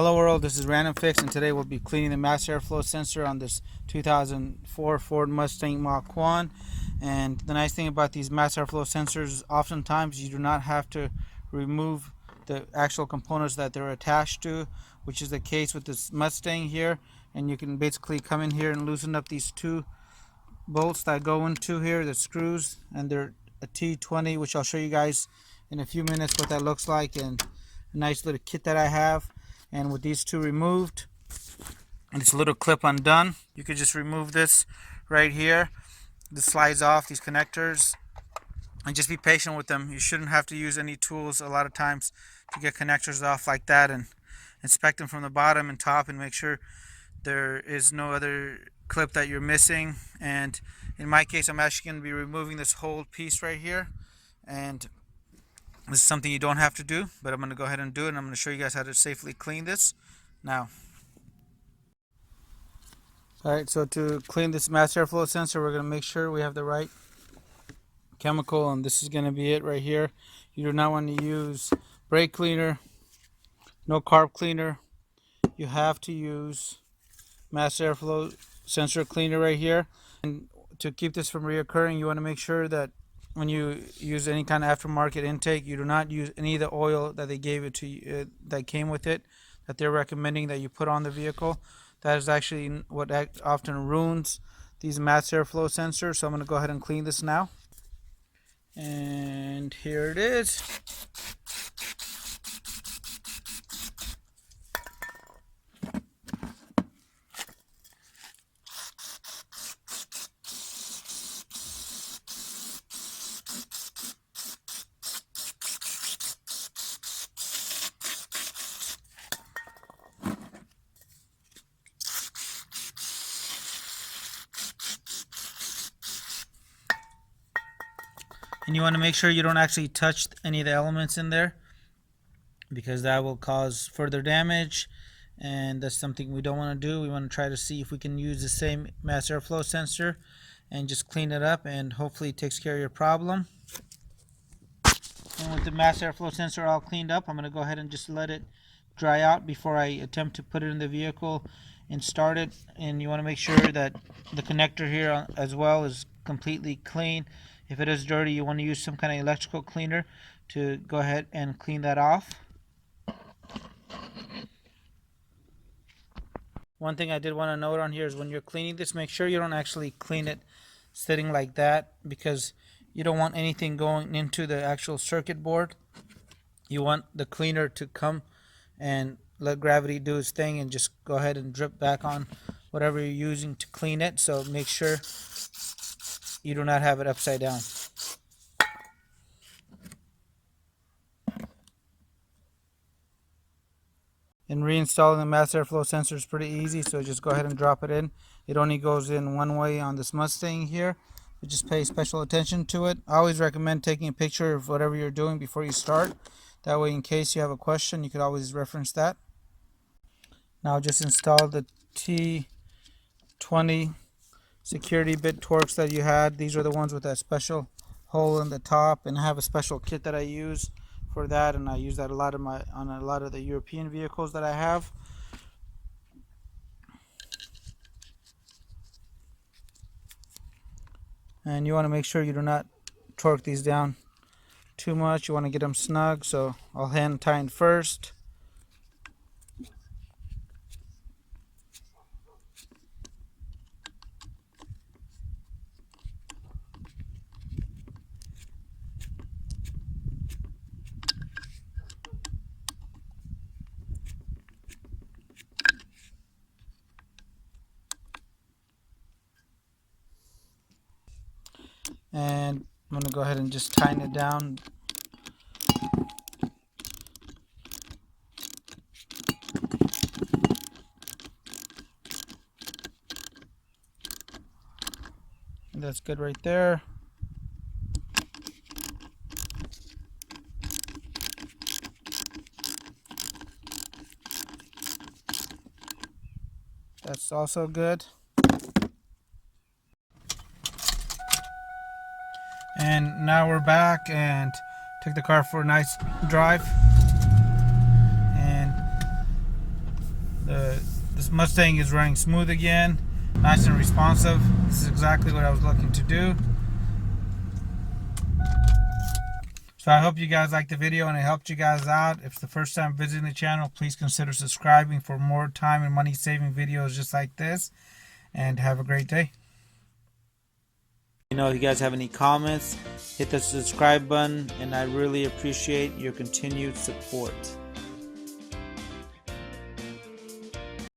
Hello world, this is Random Fix, and today we'll be cleaning the mass airflow sensor on this 2004 Ford Mustang Mach 1. And the nice thing about these mass airflow sensors, oftentimes you do not have to remove the actual components that they're attached to, which is the case with this Mustang here. And you can basically come in here and loosen up these two bolts that go into here, the screws, and they're a T20, which I'll show you guys in a few minutes what that looks like, and a nice little kit that I have. And with these two removed and this little clip undone, you could just remove this right here. This slides off, these connectors, and just be patient with them. You shouldn't have to use any tools a lot of times to get connectors off like that, and inspect them from the bottom and top and make sure there is no other clip that you're missing. And in my case, I'm actually going to be removing this whole piece right here, and this is something you don't have to do, but I'm going to go ahead and do it, and I'm going to show you guys how to safely clean this now. Alright, so to clean this mass airflow sensor, we're going to make sure we have the right chemical, and this is going to be it right here. You do not want to use brake cleaner, no carb cleaner. You have to use mass airflow sensor cleaner right here. And to keep this from reoccurring, you want to make sure that when you use any kind of aftermarket intake, you do not use any of the oil that they gave it to you, that came with it, that they're recommending that you put on the vehicle. That is actually what often ruins these mass airflow sensors. So I'm going to go ahead and clean this now. And here it is. And you want to make sure you don't actually touch any of the elements in there, because that will cause further damage, and that's something we don't want to do. We want to try to see if we can use the same mass airflow sensor and just clean it up, and hopefully it takes care of your problem. And with the mass airflow sensor all cleaned up, I'm going to go ahead and just let it dry out before I attempt to put it in the vehicle and start it. And you want to make sure that the connector here as well is completely clean. If it is dirty, you want to use some kind of electrical cleaner to go ahead and clean that off. One thing I did want to note on here is when you're cleaning this, make sure you don't actually clean it sitting like that, because you don't want anything going into the actual circuit board. You want the cleaner to come and let gravity do its thing and just go ahead and drip back on whatever you're using to clean it. So make sure you do not have it upside down. And reinstalling the mass airflow sensor is pretty easy, so just go ahead and drop it in. It only goes in one way on this Mustang here, but just pay special attention to it. I always recommend taking a picture of whatever you're doing before you start. That way, in case you have a question, you could always reference that. Now just install the T20 security bit Torx that you had. These are the ones with that special hole in the top, and I have a special kit that I use for that, and I use that on a lot of the European vehicles that I have. And you want to make sure you do not torque these down too much. You want to get them snug, so I'll hand tighten first. And I'm going to go ahead and just tighten it down. And that's good right there. That's also good. And now we're back and took the car for a nice drive. And This Mustang is running smooth again, nice and responsive. This is exactly what I was looking to do. So I hope you guys liked the video and it helped you guys out. If it's the first time visiting the channel, please consider subscribing for more time and money saving videos just like this. And have a great day. If you guys have any comments, hit the subscribe button, and I really appreciate your continued support.